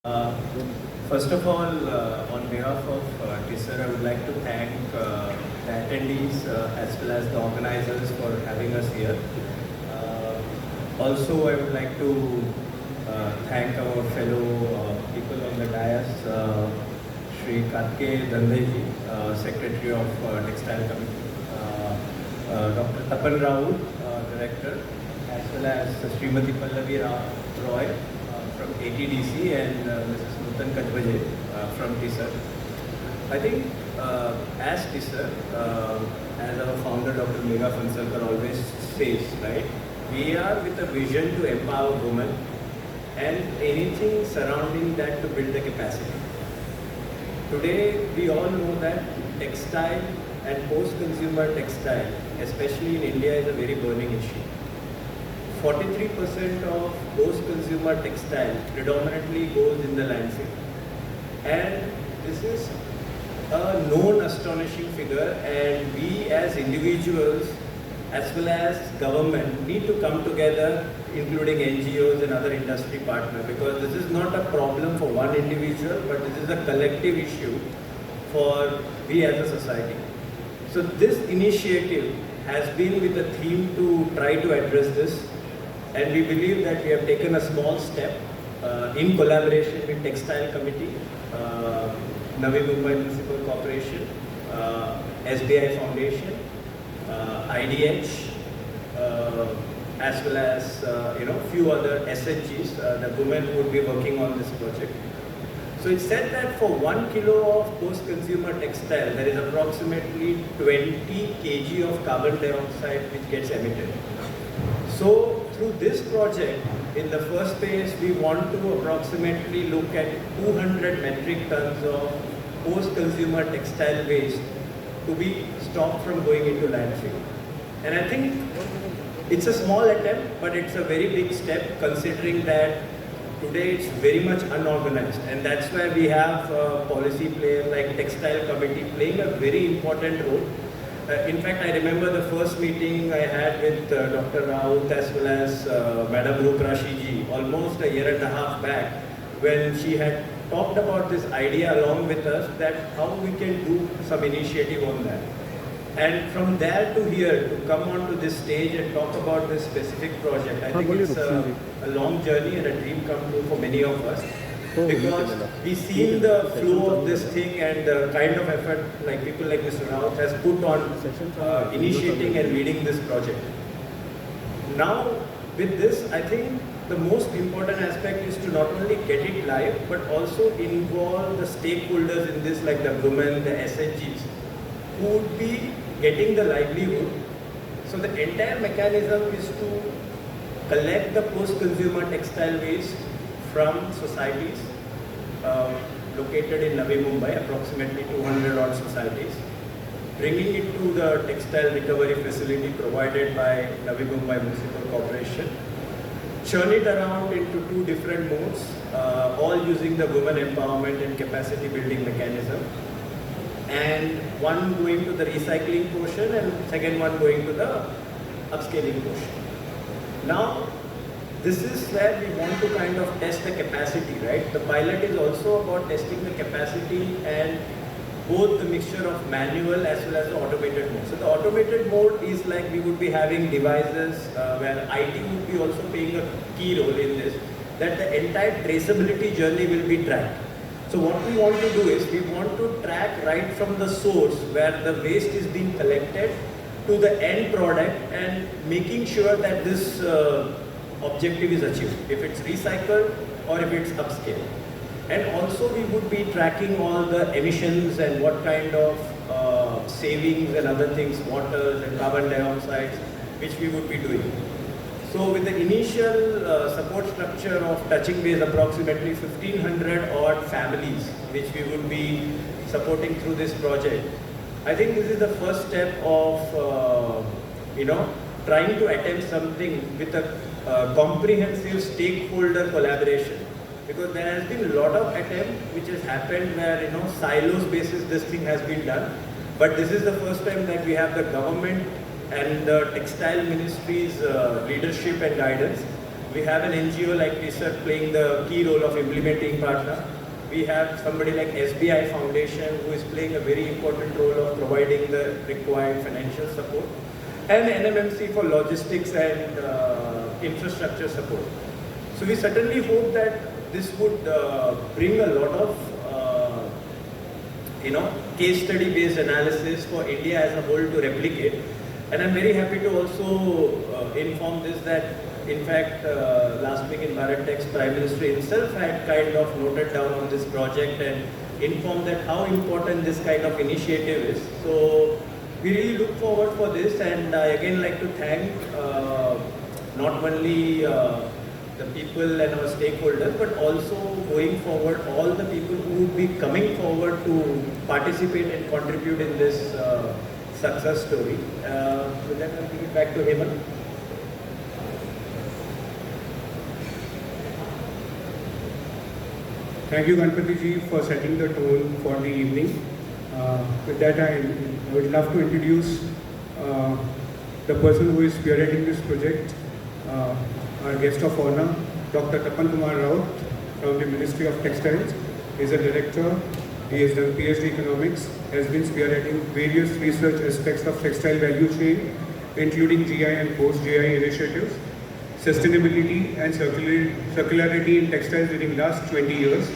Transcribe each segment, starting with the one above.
Uh, First of all, on behalf of TISR, I would like to thank the attendees as well as the organizers for having us here. Also, I would like to thank our fellow people on the dais, Shri Karke Dandeji, Secretary of Textile Committee, Dr. Tapan Raoul, Director, as well as Srimati Pallavi Roy, from ATDC and Mrs. Nutan Kajbaje from TISR. I think as TISR, as our founder Dr. Megha Fansalkar always says, right, we are with a vision to empower women and anything surrounding that to build the capacity. Today, we all know that textile and post-consumer textile, especially in India, is a very burning issue. 43% of post-consumer textile predominantly goes in the landfill. And this is a known astonishing figure, and we as individuals as well as government need to come together, including NGOs and other industry partners, because this is not a problem for one individual, but this is a collective issue for we as a society. So this initiative has been with the theme to try to address this. And we believe that we have taken a small step in collaboration with Textile Committee, Navi Mumbai Municipal Corporation, SBI Foundation, IDH, as well as few other SHGs, the women who would be working on this project. So it's said that for 1 kilo of post-consumer textile, there is approximately 20 kg of carbon dioxide which gets emitted. So through this project, in the first phase, we want to approximately look at 200 metric tons of post-consumer textile waste to be stopped from going into landfill. And I think it's a small attempt, but it's a very big step considering that today it's very much unorganized. And that's why we have policy players like Textile Committee playing a very important role. In fact, I remember the first meeting I had with Dr. Raut as well as Madam Ruprashi ji almost a year and a half back, when she had talked about this idea along with us that how we can do some initiative on that. And from there to here, to come onto this stage and talk about this specific project, I think it's a long journey and a dream come true for many of us. Because we've seen the flow of this thing and the kind of effort like people like Mr. Raut has put on initiating and leading this project. Now, with this, I think the most important aspect is to not only get it live, but also involve the stakeholders in this, like the women, the SHGs, who would be getting the livelihood. So the entire mechanism is to collect the post-consumer textile waste from societies located in Navi Mumbai, approximately 200 odd societies, bringing it to the textile recovery facility provided by Navi Mumbai Municipal Corporation, churn it around into two different modes, all using the women empowerment and capacity building mechanism, and one going to the recycling portion and second one going to the upscaling portion. Now, this is where we want to kind of test the capacity, right? The pilot is also about testing the capacity and both the mixture of manual as well as the automated mode. So the automated mode is like we would be having devices where IT would be also playing a key role in this, that the entire traceability journey will be tracked. So what we want to do is we want to track right from the source where the waste is being collected to the end product and making sure that this objective is achieved, if it's recycled or if it's upscaled. And also we would be tracking all the emissions and what kind of savings and other things, waters and carbon dioxide, which we would be doing. So with the initial support structure of touching base approximately 1500 odd families, which we would be supporting through this project, I think this is the first step of trying to attempt something with a comprehensive stakeholder collaboration, because there has been a lot of attempt which has happened where silos basis this thing has been done, but this is the first time that we have the government and the textile ministry's leadership and guidance, We have an NGO like research playing the key role of implementing partner. We have somebody like SBI Foundation who is playing a very important role of providing the required financial support, and NMMC for logistics and infrastructure support. So we certainly hope that this would bring a lot of case study based analysis for India as a whole to replicate. And I'm very happy to also inform this that in fact last week in Bharat Tech's Prime Minister himself had kind of noted down on this project and informed that how important this kind of initiative is. So we really look forward for this, and I again like to thank not only the people and our stakeholders, but also going forward all the people who would be coming forward to participate and contribute in this success story. With that, I'll give it back to Hemant. Thank you, Ganpati ji, for setting the tone for the evening. With that, I would love to introduce the person who is spearheading this project, our guest of honor, Dr. Tapan Kumar Raut from the Ministry of Textiles. He is a director. He has done PhD Economics, has been spearheading various research aspects of textile value chain, including GI and post-GI initiatives, sustainability and circularity in textiles during last 20 years.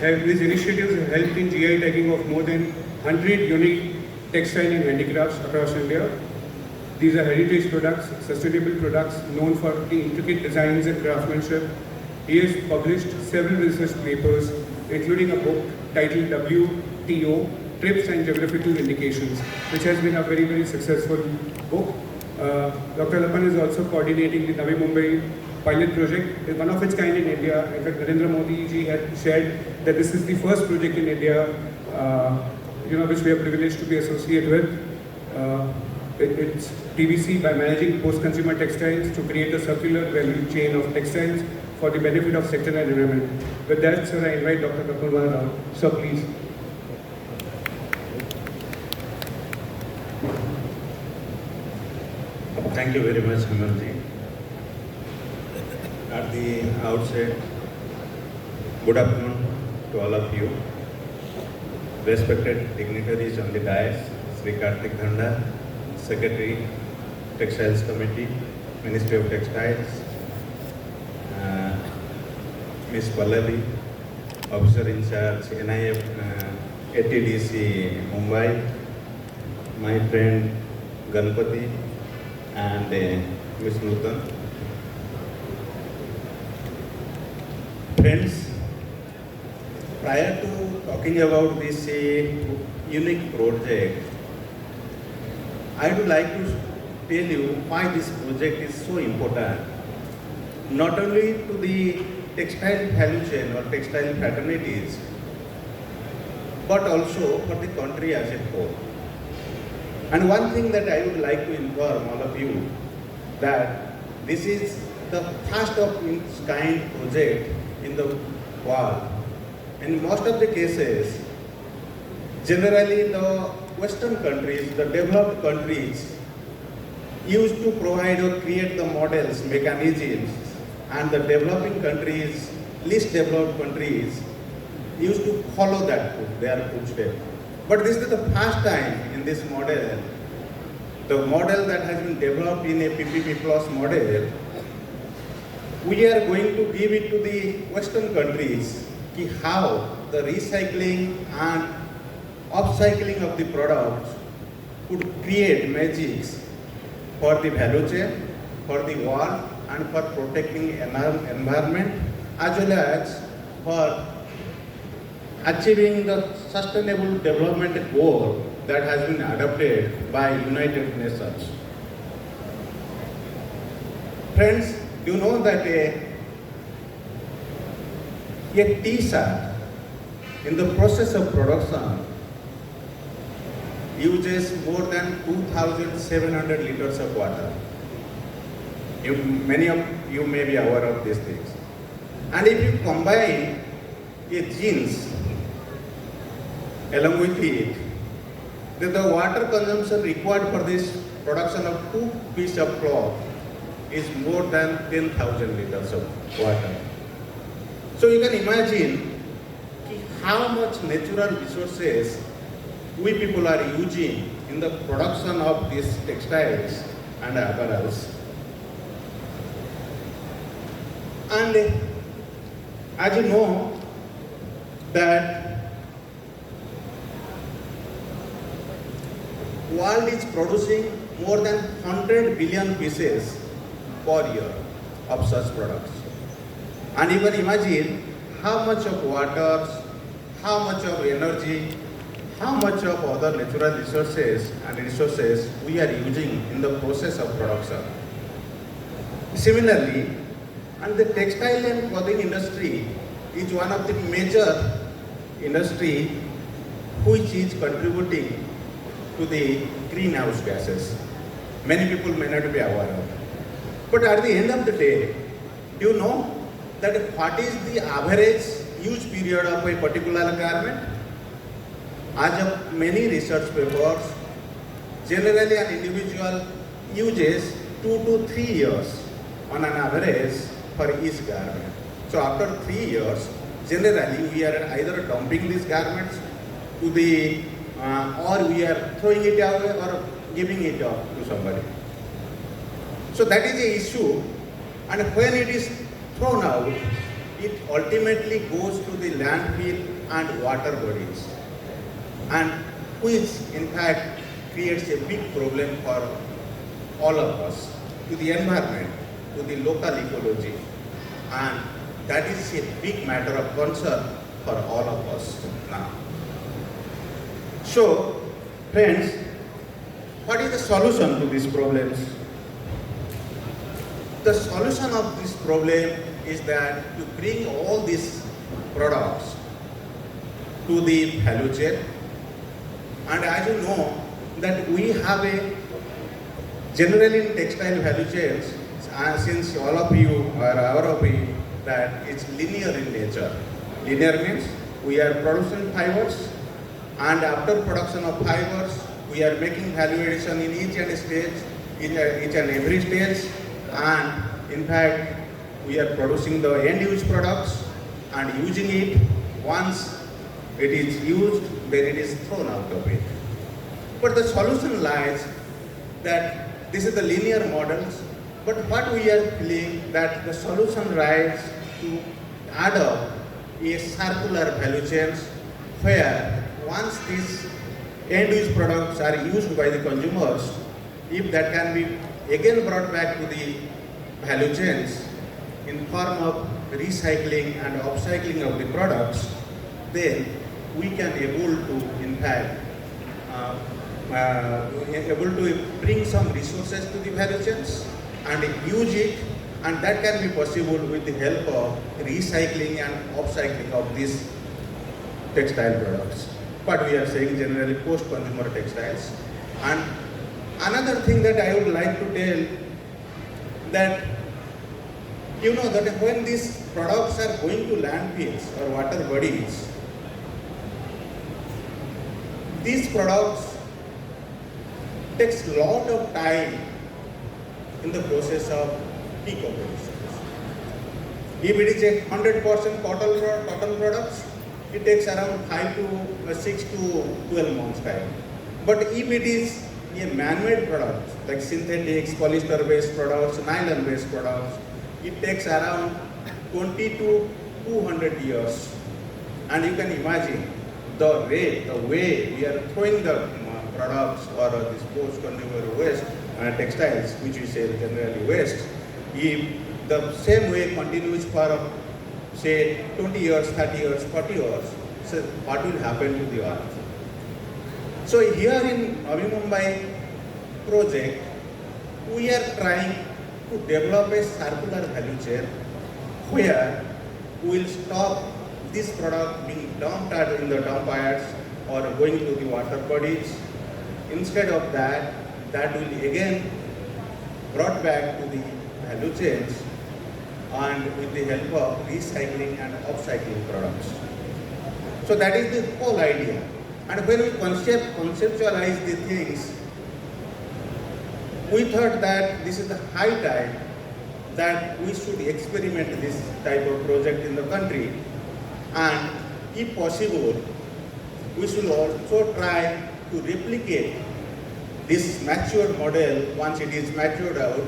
His initiatives have helped in GI tagging of more than 100 unique textile and handicrafts across India. These are heritage products, sustainable products known for the intricate designs and craftsmanship. He has published several research papers, including a book titled WTO, Trips and Geographical Indications, which has been a very, very successful book. Dr. Tapan is also coordinating the Navi Mumbai pilot project, one of its kind in India. In fact, Narendra Modi ji had shared that this is the first project in India, which we are privileged to be associated with. It's TVC by managing post-consumer textiles to create a circular value chain of textiles for the benefit of sector and environment. With that, sir, I invite Dr. Tapan Kumar Raut. Sir, please. Thank you very much, Hemanji. At the outset, good afternoon to all of you. Respected dignitaries on the dais, Sri Kartik Dhanda, Secretary, Textiles Committee, Ministry of Textiles, Ms. Pallavi, Officer in Charge, NIF, ATDC Mumbai, my friend Ganpati, and Ms. Nutan. Friends, prior to talking about this unique project, I would like to tell you why this project is so important, not only to the textile value chain or textile fraternities, but also for the country as a whole. And one thing that I would like to inform all of you, that this is the first of its kind project in the world. In most of the cases, generally the Western countries, the developed countries, used to provide or create the models, mechanisms, and the developing countries, least developed countries, used to follow their footsteps. But this is the first time in this model, the model that has been developed in a PPP plus model, we are going to give it to the Western countries, how the recycling and upcycling of the products could create magics for the value chain, for the world, and for protecting environment, as well as for achieving the sustainable development goal that has been adopted by United Nations. Friends, you know that a T-shirt in the process of production uses more than 2,700 liters of water. Many of you may be aware of these things. And if you combine a jeans along with it, then the water consumption required for this production of 2 pieces of cloth is more than 10,000 liters of water. So you can imagine how much natural resources we people are using in the production of these textiles and apparels. And as you know that world is producing more than 100 billion pieces per year of such products. And you can imagine how much of water, how much of energy, how much of other natural resources we are using in the process of production. Similarly, and the textile and clothing industry is one of the major industry which is contributing to the greenhouse gases. Many people may not be aware of. But at the end of the day, do you know that what is the average use period of a particular garment? As of many research papers, generally an individual uses 2 to 3 years on an average for each garment. So after 3 years, generally we are either dumping these garments to the or we are throwing it away or giving it up to somebody. So that is the issue, and when it is thrown out, it ultimately goes to the landfill and water bodies, and which in fact creates a big problem for all of us, to the environment, to the local ecology, and that is a big matter of concern for all of us now. So, friends, what is the solution to these problems? The solution of this problem is that to bring all these products to the value chain, and as you know that we have a generally in textile value chains, since all of you are aware of it, that it's linear in nature. Linear means we are producing fibers, and after production of fibers, we are making value addition in each and stage, in each and every stage, and in fact, we are producing the end-use products and using it. Once it is used, then it is thrown out of it. But the solution lies that this is the linear models, but what we are feeling that the solution lies to add up a circular value chains where once these end-use products are used by the consumers, if that can be again brought back to the value chains in form of recycling and upcycling of the products, then we can able to in fact able to bring some resources to the value chains and use it, and that can be possible with the help of recycling and upcycling of these textile products. But we are saying generally post-consumer textiles. And another thing that I would like to tell, that you know that when these products are going to landfills or water bodies, these products takes a lot of time in the process of decomposition. If it is a 100% cotton products, it takes around 6 to 12 months time. But if it is a man-made product like synthetics, polyester-based products, nylon-based products, it takes around 20 to 200 years. And you can imagine the way we are throwing the products or this post-consumer waste textiles, which we say generally waste, if the same way continues for say 20 years, 30 years, 40 years, so what will happen to the earth? So here in Navi Mumbai project, we are trying to develop a circular value chain where we will stop this product being dumped in the dump yards or going to the water bodies. Instead of that, that will again brought back to the value chains and with the help of recycling and upcycling products. So that is the whole idea. And when we conceptualize the things, we thought that this is the high time that we should experiment this type of project in the country, and if possible, we should also try to replicate this matured model once it is matured out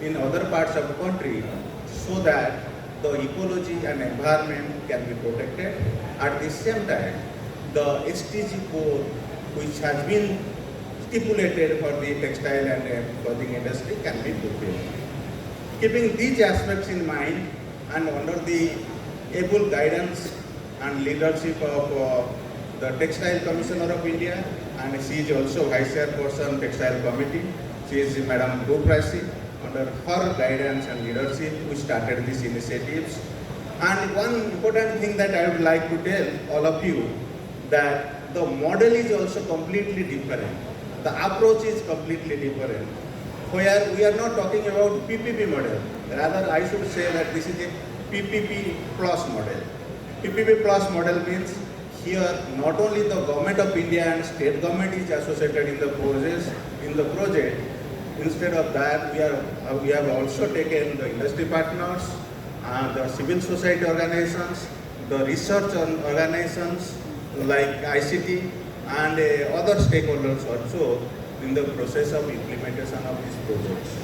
in other parts of the country, so that the ecology and environment can be protected. At the same time, the SDG code which has been stipulated for the textile and clothing industry can be fulfilled. Keeping these aspects in mind and under the able guidance and leadership of the Textile Commissioner of India, and she is also Vice Chairperson Textile Committee, she is Madam Ruprasi. Under her guidance and leadership, we started these initiatives. And one important thing that I would like to tell all of you, that the model is also completely different. The approach is completely different. Where we are not talking about PPP model, rather I should say that this is a PPP plus model. PPP plus model means here not only the government of India and state government is associated in the process, in the project. Instead of that, we have also taken the industry partners, the civil society organizations, the research organizations like ICT, and other stakeholders also in the process of implementation of these projects.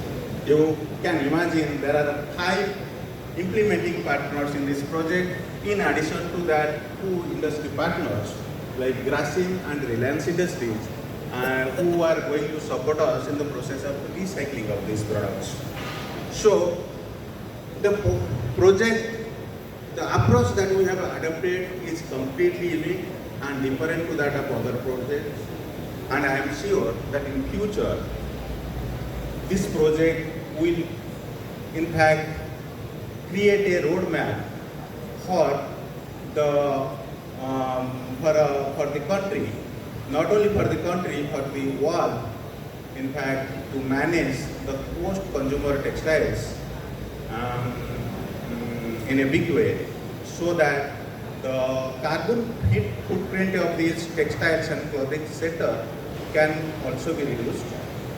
You can imagine there are 5 implementing partners in this project. In addition to that, 2 industry partners like Grasim and Reliance Industries, who are going to support us in the process of recycling of these products. So the project, the approach that we have adopted is completely unique and different to that of other projects. And I am sure that in future, this project will in fact create a roadmap for the country, not only for the country, for the world, in fact, to manage the post-consumer textiles in a big way, so that the carbon footprint of these textiles and clothing sector can also be reduced,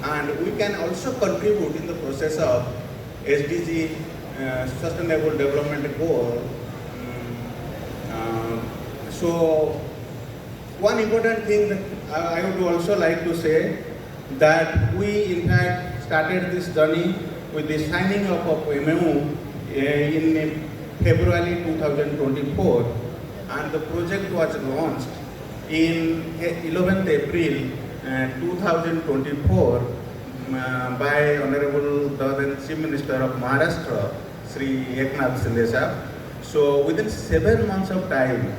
and we can also contribute in the process of SDG Sustainable Development Goal. So one important thing that I would also like to say, that we in fact started this journey with the signing of MOU in February 2024, and the project was launched in 11th April 2024 by Honorable the then Chief Minister of Maharashtra, Sri Eknath Shinde Sahab. So within 7 months of time,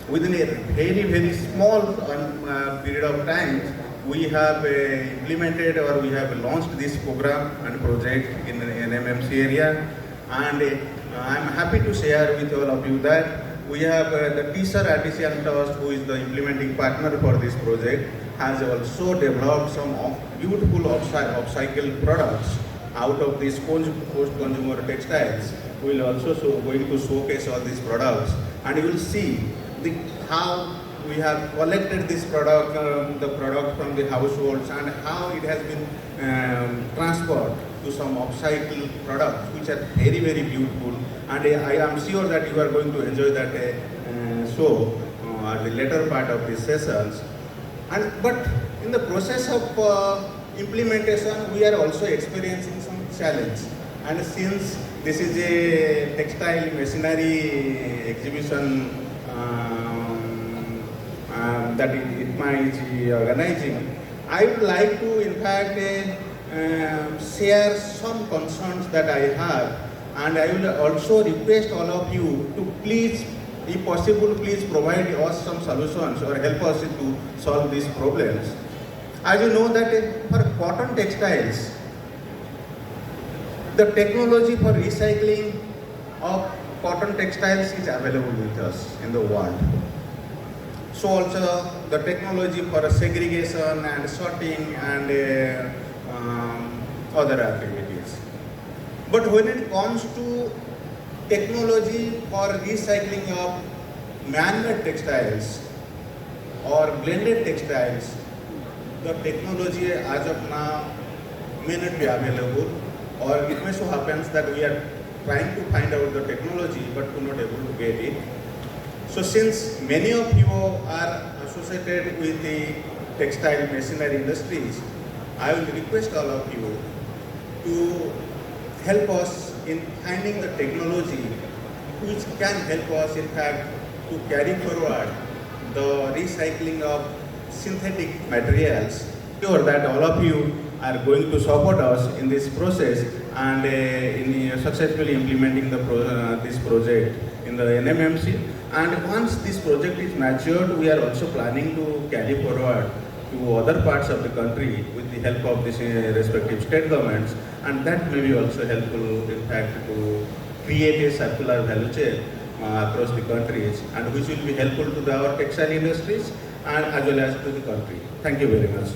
within a very, very small period of time, we have implemented or we have launched this program and project in NMMC area. And I am happy to share with all of you that we have the TSER Artisan Trust, who is the implementing partner for this project, has also developed some beautiful upcycled products out of these post-consumer textiles. We will also going to showcase all these products, and you will see how we have collected this product, the product from the households, and how it has been transferred to some upcycled products, which are very, very beautiful. And I am sure that you are going to enjoy that show at the later part of these sessions. But in the process of implementation, we are also experiencing some challenge. And since this is a textile machinery exhibition that ITMA is organizing, I would like to in fact share some concerns that I have, and I will also request all of you to please, if possible, please provide us some solutions or help us to solve these problems. As you know that for cotton textiles, the technology for recycling of cotton textiles is available with us in the world. So also the technology for segregation and sorting and other activities. But when it comes to technology for recycling of man-made textiles or blended textiles, the technology as of now may not be available, or it may so happens that we are trying to find out the technology but we're not able to get it. So since many of you are associated with the textile machinery industries, I will request all of you to help us in finding the technology which can help us in fact to carry forward the recycling of synthetic materials. Sure that all of you are going to support us in this process and in successfully implementing this project in the NMMC. And once this project is matured, we are also planning to carry forward to other parts of the country with the help of these respective state governments, and that may be also helpful in fact to create a circular value chain across the countries, and which will be helpful to our textile industries and as well as to the country. Thank you very much.